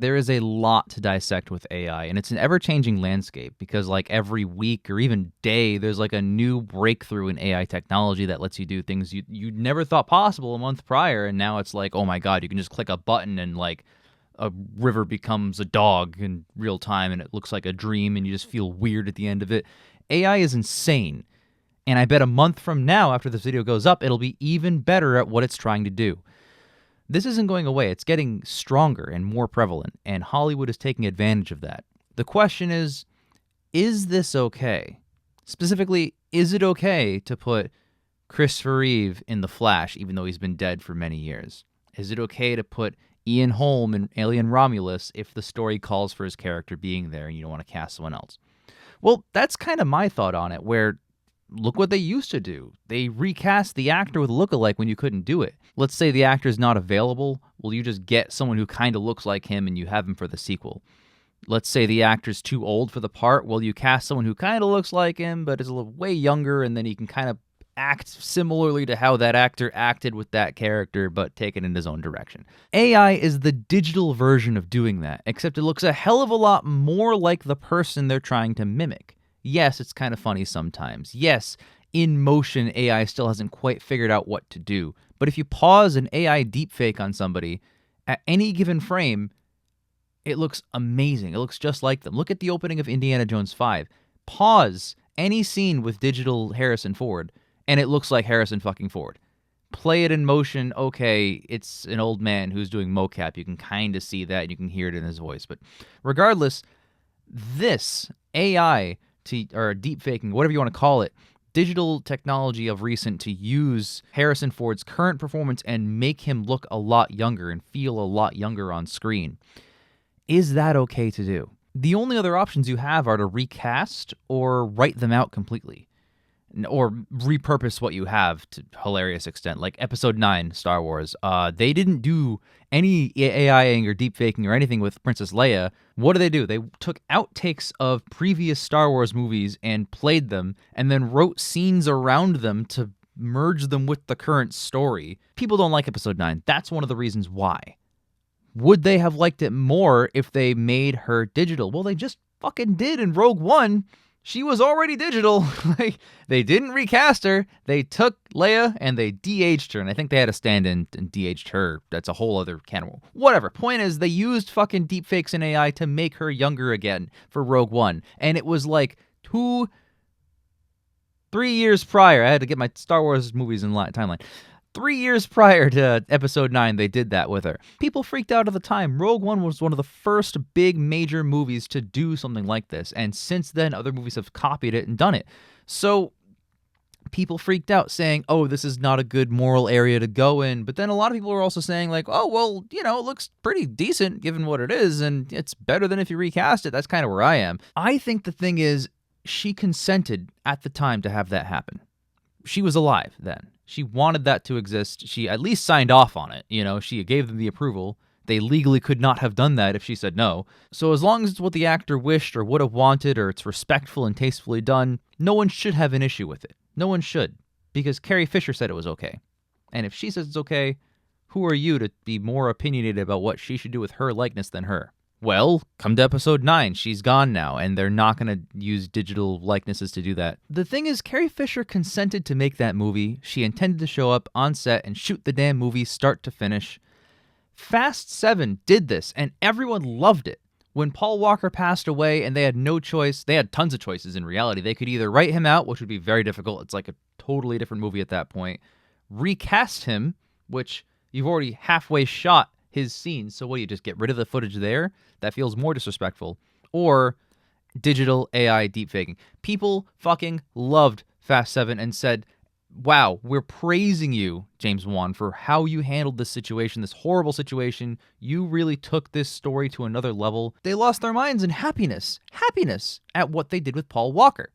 There is a lot to dissect with AI, and it's an ever-changing landscape because like every week or even day, there's like a new breakthrough in AI technology that lets you do things you never thought possible a month prior, and now it's like, oh my god, you can just click a button and like a river becomes a dog in real time, and it looks like a dream, and you just feel weird at the end of it. AI is insane, and I bet a month from now, after this video goes up, it'll be even better at what it's trying to do. This isn't going away. It's getting stronger and more prevalent, and Hollywood is taking advantage of that. The question is this okay? Specifically, is it okay to put Christopher Reeve in The Flash, even though he's been dead for many years? Is it okay to put Ian Holm in Alien Romulus if the story calls for his character being there and you don't want to cast someone else? Well, that's kind of my thought on it, where look what they used to do. They recast the actor with a lookalike when you couldn't do it. Let's say the actor's not available. Well, you just get someone who kind of looks like him and you have him for the sequel. Let's say the actor's too old for the part. Well, you cast someone who kind of looks like him but is a little way younger, and then he can kind of act similarly to how that actor acted with that character, but take it in his own direction. AI is the digital version of doing that, except it looks a hell of a lot more like the person they're trying to mimic. Yes, it's kind of funny sometimes. Yes, in motion, AI still hasn't quite figured out what to do. But if you pause an AI deepfake on somebody, at any given frame, it looks amazing. It looks just like them. Look at the opening of Indiana Jones 5. Pause any scene with digital Harrison Ford, and it looks like Harrison fucking Ford. Play it in motion, okay, it's an old man who's doing mocap. You can kind of see that, and you can hear it in his voice. But regardless, this AI or deepfaking, whatever you want to call it, digital technology of recent to use Harrison Ford's current performance and make him look a lot younger and feel a lot younger on screen. Is that okay to do? The only other options you have are to recast or write them out completely, or repurpose what you have to hilarious extent. Like Episode 9, Star Wars, they didn't do any AIing or deepfaking or anything with Princess Leia. What do? They took outtakes of previous Star Wars movies and played them, and then wrote scenes around them to merge them with the current story. People don't like Episode 9. That's one of the reasons why. Would they have liked it more if they made her digital? Well, they just fucking did in Rogue One. She was already digital. Like, they didn't recast her. They took Leia and they de-aged her. And I think they had a stand-in and de-aged her. That's a whole other can of... Whatever. Point is, they used fucking deepfakes and AI to make her younger again for Rogue One. And it was like 3 years prior. I had to get my Star Wars movies in timeline. 3 years prior to Episode 9, they did that with her. People freaked out at the time. Rogue One was one of the first big major movies to do something like this, and since then, other movies have copied it and done it. So people freaked out, saying, oh, this is not a good moral area to go in. But then a lot of people were also saying, like, oh, well, you know, it looks pretty decent given what it is, and it's better than if you recast it. That's kind of where I am. I think the thing is, she consented at the time to have that happen. She was alive then. She wanted that to exist. She at least signed off on it. You know, she gave them the approval. They legally could not have done that if she said no. So as long as it's what the actor wished or would have wanted, or it's respectful and tastefully done, no one should have an issue with it. No one should. Because Carrie Fisher said it was okay. And if she says it's okay, who are you to be more opinionated about what she should do with her likeness than her? Well, come to Episode 9. She's gone now, and they're not going to use digital likenesses to do that. The thing is, Carrie Fisher consented to make that movie. She intended to show up on set and shoot the damn movie start to finish. Fast 7 did this, and everyone loved it. When Paul Walker passed away and they had no choice, they had tons of choices in reality. They could either write him out, which would be very difficult. It's like a totally different movie at that point. Recast him, which you've already halfway shot his scenes, so what, you just get rid of the footage there? That feels more disrespectful. Or digital AI deepfaking. People fucking loved Fast 7 and said, wow, we're praising you, James Wan, for how you handled this situation, this horrible situation. You really took this story to another level. They lost their minds in happiness at what they did with Paul Walker.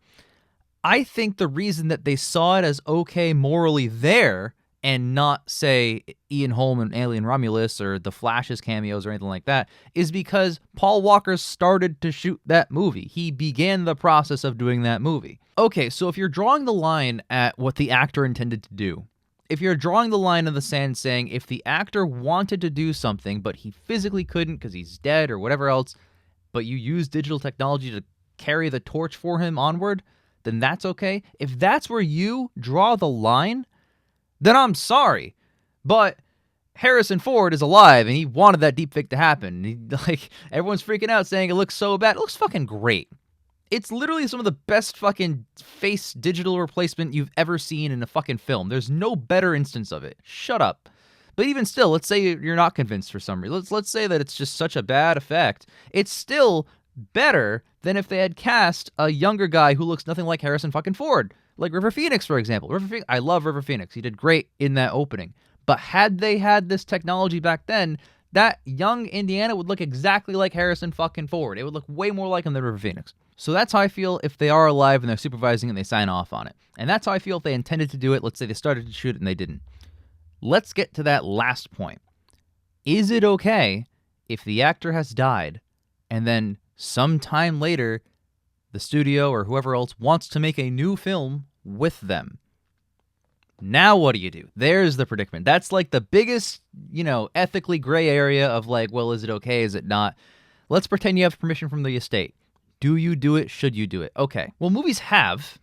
I think the reason that they saw it as okay morally there and not, say, Ian Holm and Alien Romulus or The Flash's cameos or anything like that, is because Paul Walker started to shoot that movie. He began the process of doing that movie. Okay, so if you're drawing the line at what the actor intended to do, If you're drawing the line in the sand saying if the actor wanted to do something, but he physically couldn't because he's dead or whatever else, but you use digital technology to carry the torch for him onward, then that's okay. If that's where you draw the line, then I'm sorry. But Harrison Ford is alive and he wanted that deepfake to happen. Everyone's freaking out saying it looks so bad. It looks fucking great. It's literally some of the best fucking face digital replacement you've ever seen in a fucking film. There's no better instance of it. Shut up. But even still, let's say you're not convinced for some reason. Let's say that it's just such a bad effect. It's still better than if they had cast a younger guy who looks nothing like Harrison fucking Ford. Like River Phoenix, for example. I love River Phoenix. He did great in that opening. But had they had this technology back then, that young Indiana would look exactly like Harrison fucking Ford. It would look way more like him than River Phoenix. So that's how I feel if they are alive and they're supervising and they sign off on it. And that's how I feel if they intended to do it. Let's say they started to shoot it and they didn't. Let's get to that last point. Is it okay if the actor has died and then sometime later the studio or whoever else wants to make a new film with them? Now what do you do? There's the predicament. That's like the biggest, ethically gray area of like, well, is it okay? Is it not? Let's pretend you have permission from the estate. Do you do it? Should you do it? Okay. Well, movies have.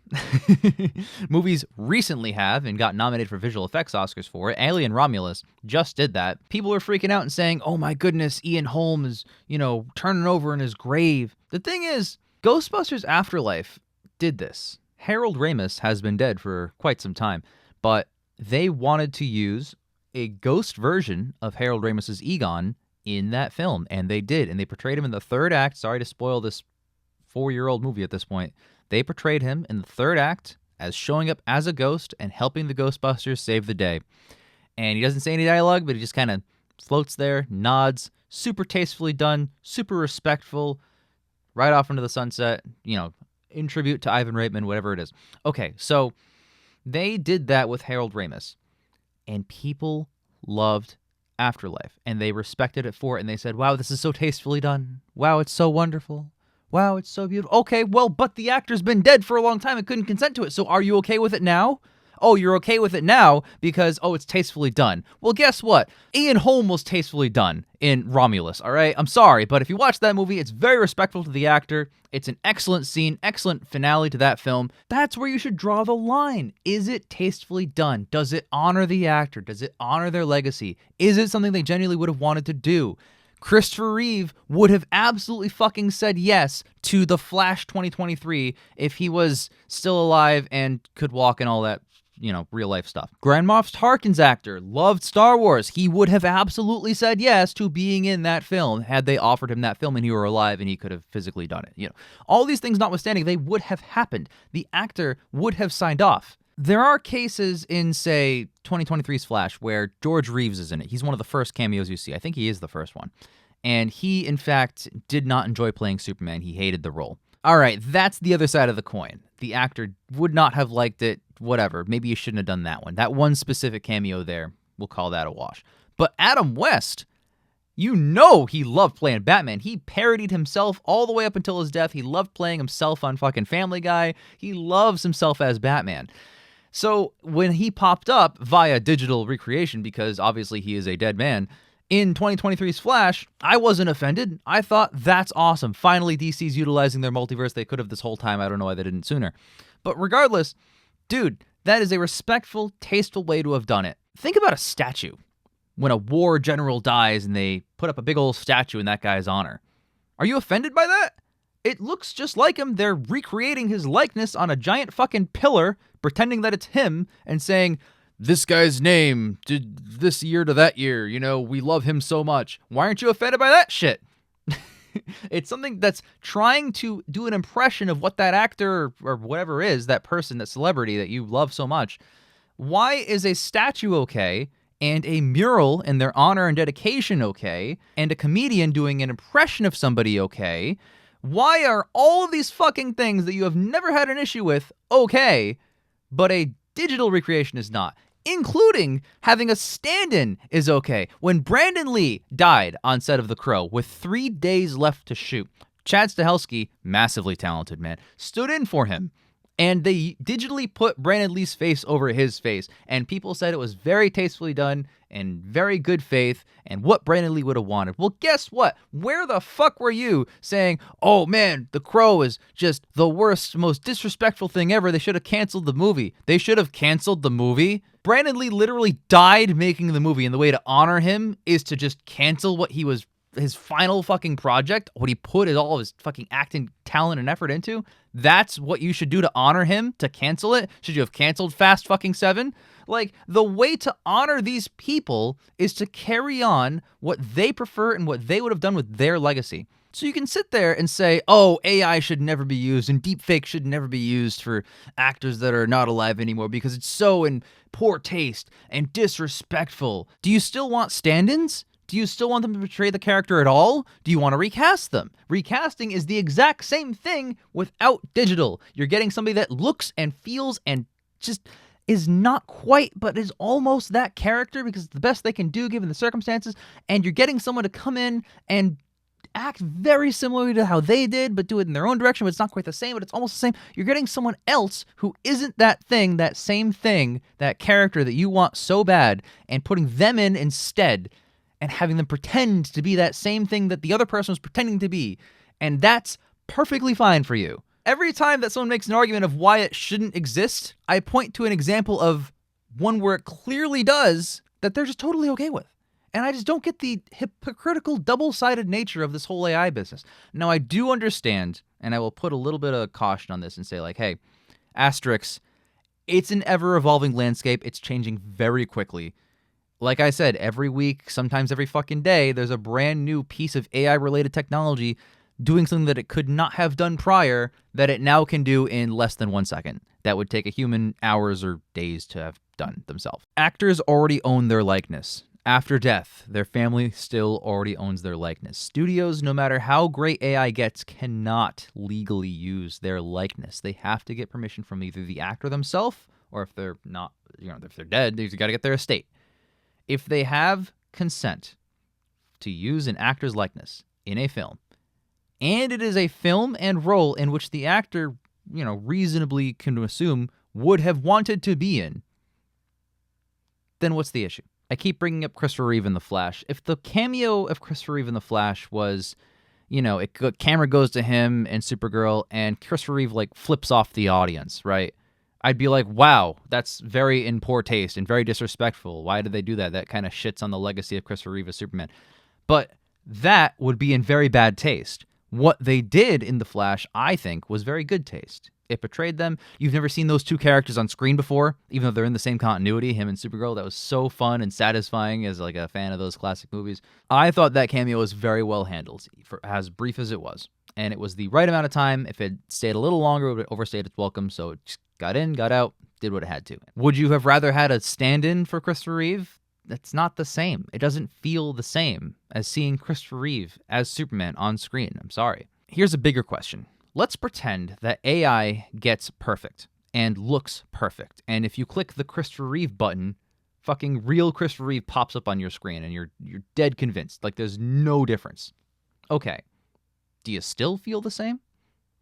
Movies recently have and got nominated for visual effects Oscars for it. Alien Romulus just did that. People are freaking out and saying, oh my goodness, Ian Holm is, turning over in his grave. The thing is, Ghostbusters Afterlife did this. Harold Ramis has been dead for quite some time, but they wanted to use a ghost version of Harold Ramis's Egon in that film, and they did. And they portrayed him in the third act. Sorry to spoil this 4-year-old movie at this point. They portrayed him in the third act as showing up as a ghost and helping the Ghostbusters save the day. And he doesn't say any dialogue, but he just kind of floats there, nods, super tastefully done, super respectful, right off into the sunset, in tribute to Ivan Reitman, whatever it is. Okay, so they did that with Harold Ramis, and people loved Afterlife, and they respected it for it, and they said, wow, this is so tastefully done. Wow, it's so wonderful. Wow, it's so beautiful. Okay, well, but the actor's been dead for a long time and couldn't consent to it, so are you okay with it now? Oh, you're okay with it now because, it's tastefully done. Well, guess what? Ian Holm was tastefully done in Romulus, all right? I'm sorry, but if you watch that movie, it's very respectful to the actor. It's an excellent scene, excellent finale to that film. That's where you should draw the line. Is it tastefully done? Does it honor the actor? Does it honor their legacy? Is it something they genuinely would have wanted to do? Christopher Reeve would have absolutely fucking said yes to The Flash 2023 if he was still alive and could walk and all that, real life stuff. Grand Moff Tarkin's actor loved Star Wars. He would have absolutely said yes to being in that film had they offered him that film and he were alive and he could have physically done it. All these things notwithstanding, they would have happened. The actor would have signed off. There are cases in, say, 2023's Flash where George Reeves is in it. He's one of the first cameos you see. I think he is the first one. And he, in fact, did not enjoy playing Superman. He hated the role. All right, that's the other side of the coin. The actor would not have liked it, whatever. Maybe you shouldn't have done that one. That one specific cameo there, we'll call that a wash. But Adam West, he loved playing Batman. He parodied himself all the way up until his death. He loved playing himself on fucking Family Guy. He loves himself as Batman. So when he popped up via digital recreation, because obviously he is a dead man, in 2023's Flash, I wasn't offended. I thought, that's awesome. Finally, DC's utilizing their multiverse. They could have this whole time. I don't know why they didn't sooner. But regardless, dude, that is a respectful, tasteful way to have done it. Think about a statue. When a war general dies and they put up a big old statue in that guy's honor. Are you offended by that? It looks just like him. They're recreating his likeness on a giant fucking pillar, pretending that it's him, and saying, this guy's name did this year to that year. We love him so much. Why aren't you offended by that shit? It's something that's trying to do an impression of what that actor or whatever is, that person, that celebrity that you love so much. Why is a statue okay and a mural in their honor and dedication okay and a comedian doing an impression of somebody okay? Why are all of these fucking things that you have never had an issue with okay, but a digital recreation is not? Including having a stand-in is okay. When Brandon Lee died on set of The Crow with 3 days left to shoot, Chad Stahelski, massively talented man, stood in for him And they digitally put Brandon Lee's face over his face. And people said it was very tastefully done and very good faith and what Brandon Lee would have wanted. Well, guess what? Where the fuck were you saying, oh man, The Crow is just the worst, most disrespectful thing ever. They should have canceled the movie. They should have canceled the movie. Brandon Lee literally died making the movie. And the way to honor him is to just cancel what he was, his final fucking project, what he put all of his fucking acting talent and effort into. That's what you should do to honor him, to cancel it. Should you have canceled Fast fucking 7? Like, the way to honor these people is to carry on what they prefer and what they would have done with their legacy. So you can sit there and say, oh, AI should never be used and deepfakes should never be used for actors that are not alive anymore because it's so in poor taste and disrespectful. Do you still want stand-ins? Do you still want them to portray the character at all? Do you want to recast them? Recasting is the exact same thing without digital. You're getting somebody that looks and feels and just is not quite, but is almost that character because it's the best they can do given the circumstances, and you're getting someone to come in and act very similarly to how they did, but do it in their own direction, but it's not quite the same, but it's almost the same. You're getting someone else who isn't that thing, that same thing, that character that you want so bad, and putting them in instead, and having them pretend to be that same thing that the other person was pretending to be, and that's perfectly fine for you. Every time that someone makes an argument of why it shouldn't exist, I point to an example of one where it clearly does that they're just totally okay with. And I just don't get the hypocritical, double-sided nature of this whole AI business. Now, I do understand, and I will put a little bit of caution on this and say, like, hey, asterisks, it's an ever-evolving landscape. It's changing very quickly. Like I said, every week, sometimes every fucking day, there's a brand new piece of AI-related technology doing something that it could not have done prior that it now can do in less than 1 second. That would take a human hours or days to have done themselves. Actors already own their likeness. After death, their family still already owns their likeness. Studios, no matter how great AI gets, cannot legally use their likeness. They have to get permission from either the actor themselves, or if they're not, if they're dead, they've got to get their estate. If they have consent to use an actor's likeness in a film, and it is a film and role in which the actor, reasonably can assume would have wanted to be in, then what's the issue? I keep bringing up Christopher Reeve in The Flash. If the cameo of Christopher Reeve in The Flash was, camera goes to him and Supergirl, and Christopher Reeve, flips off the audience, right? I'd be like, wow, that's very in poor taste and very disrespectful. Why did they do that? That kind of shits on the legacy of Christopher Reeve as Superman. But that would be in very bad taste. What they did in The Flash, I think, was very good taste. It portrayed them. You've never seen those two characters on screen before, even though they're in the same continuity, him and Supergirl. That was so fun and satisfying as a fan of those classic movies. I thought that cameo was very well handled, for as brief as it was. And it was the right amount of time. If it stayed a little longer, it would have overstayed its welcome. So it just got in, got out, did what it had to. Would you have rather had a stand-in for Christopher Reeve? That's not the same. It doesn't feel the same as seeing Christopher Reeve as Superman on screen. I'm sorry. Here's a bigger question. Let's pretend that AI gets perfect and looks perfect. And if you click the Christopher Reeve button, fucking real Christopher Reeve pops up on your screen and you're dead convinced. There's no difference. Okay. Do you still feel the same?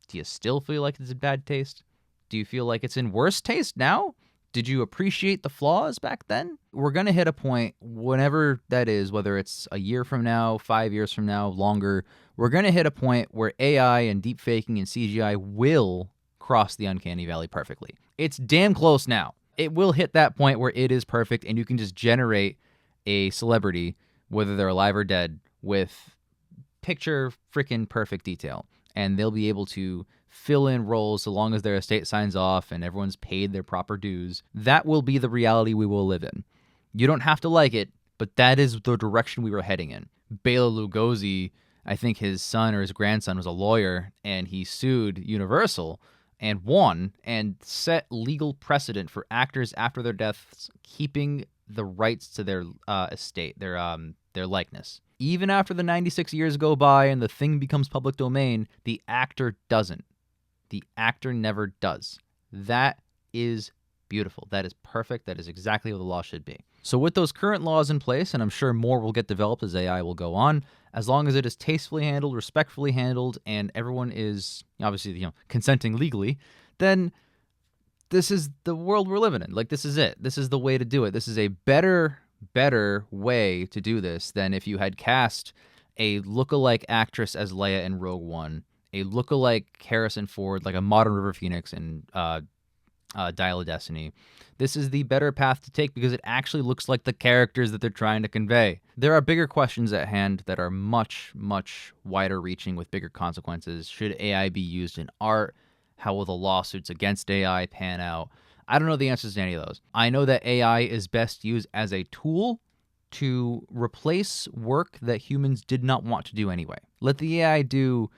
Do you still feel like it's in bad taste? Do you feel like it's in worse taste now? Did you appreciate the flaws back then? We're going to hit a point, whenever that is, whether it's a year from now, 5 years from now, longer, we're going to hit a point where AI and deepfaking and CGI will cross the uncanny valley perfectly. It's damn close now. It will hit that point where it is perfect and you can just generate a celebrity, whether they're alive or dead, with picture freaking perfect detail. And they'll be able to fill in roles so long as their estate signs off and everyone's paid their proper dues. That will be the reality we will live in. You don't have to like it, but that is the direction we were heading in. Bela Lugosi, I think his son or his grandson was a lawyer, and he sued Universal and won and set legal precedent for actors after their deaths keeping the rights to their estate, their likeness. Even after the 96 years go by and the thing becomes public domain, the actor doesn't. The actor never does. That is beautiful. That is perfect. That is exactly what the law should be. So with those current laws in place, and I'm sure more will get developed as AI will go on, as long as it is tastefully handled, respectfully handled, and everyone is obviously consenting legally, then this is the world we're living in. Like, this is it. This is the way to do it. This is a better way to do this than if you had cast a lookalike actress as Leia in Rogue One, a lookalike Harrison Ford, like a modern River Phoenix in Dial of Destiny. This is the better path to take because it actually looks like the characters that they're trying to convey. There are bigger questions at hand that are much, much wider reaching with bigger consequences. Should AI be used in art? How will the lawsuits against AI pan out? I don't know the answers to any of those. I know that AI is best used as a tool to replace work that humans did not want to do anyway. Let the AI do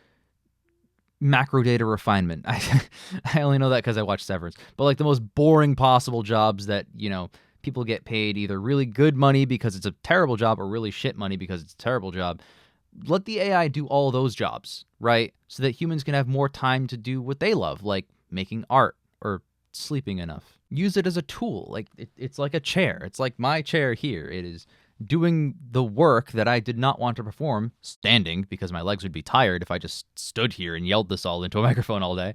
macro data refinement. I only know that because I watched Severance. But like the most boring possible jobs that, people get paid either really good money because it's a terrible job or really shit money because it's a terrible job. Let the AI do all those jobs, right? So that humans can have more time to do what they love, like making art or sleeping enough. Use it as a tool. Like it's like a chair. It's like my chair here. It is doing the work that I did not want to perform standing because my legs would be tired if I just stood here and yelled this all into a microphone all day.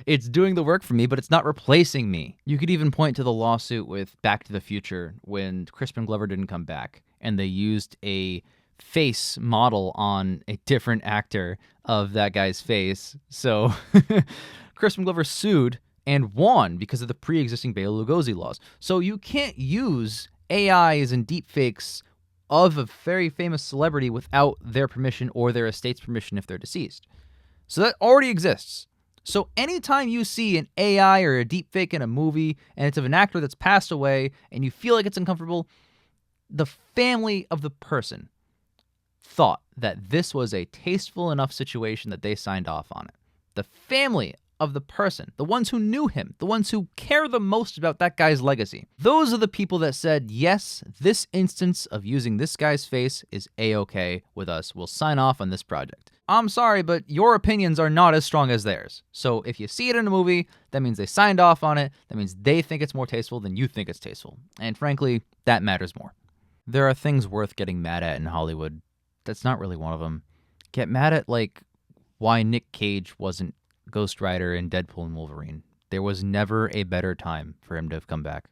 It's doing the work for me, but it's not replacing me. You could even point to the lawsuit with Back to the Future when Crispin Glover didn't come back and they used a face model on a different actor of that guy's face. So Crispin Glover sued and won because of the pre-existing Bela Lugosi laws. So you can't use AIs and deepfakes of a very famous celebrity without their permission or their estate's permission if they're deceased. So that already exists. So anytime you see an AI or a deepfake in a movie and it's of an actor that's passed away and you feel like it's uncomfortable, the family of the person thought that this was a tasteful enough situation that they signed off on it. The family of the person, the ones who knew him, the ones who care the most about that guy's legacy. Those are the people that said, yes, this instance of using this guy's face is A-okay with us. We'll sign off on this project. I'm sorry, but your opinions are not as strong as theirs. So if you see it in a movie, that means they signed off on it. That means they think it's more tasteful than you think it's tasteful. And frankly, that matters more. There are things worth getting mad at in Hollywood. That's not really one of them. Get mad at, like, why Nick Cage wasn't Ghost Rider in Deadpool and Wolverine. There was never a better time for him to have come back.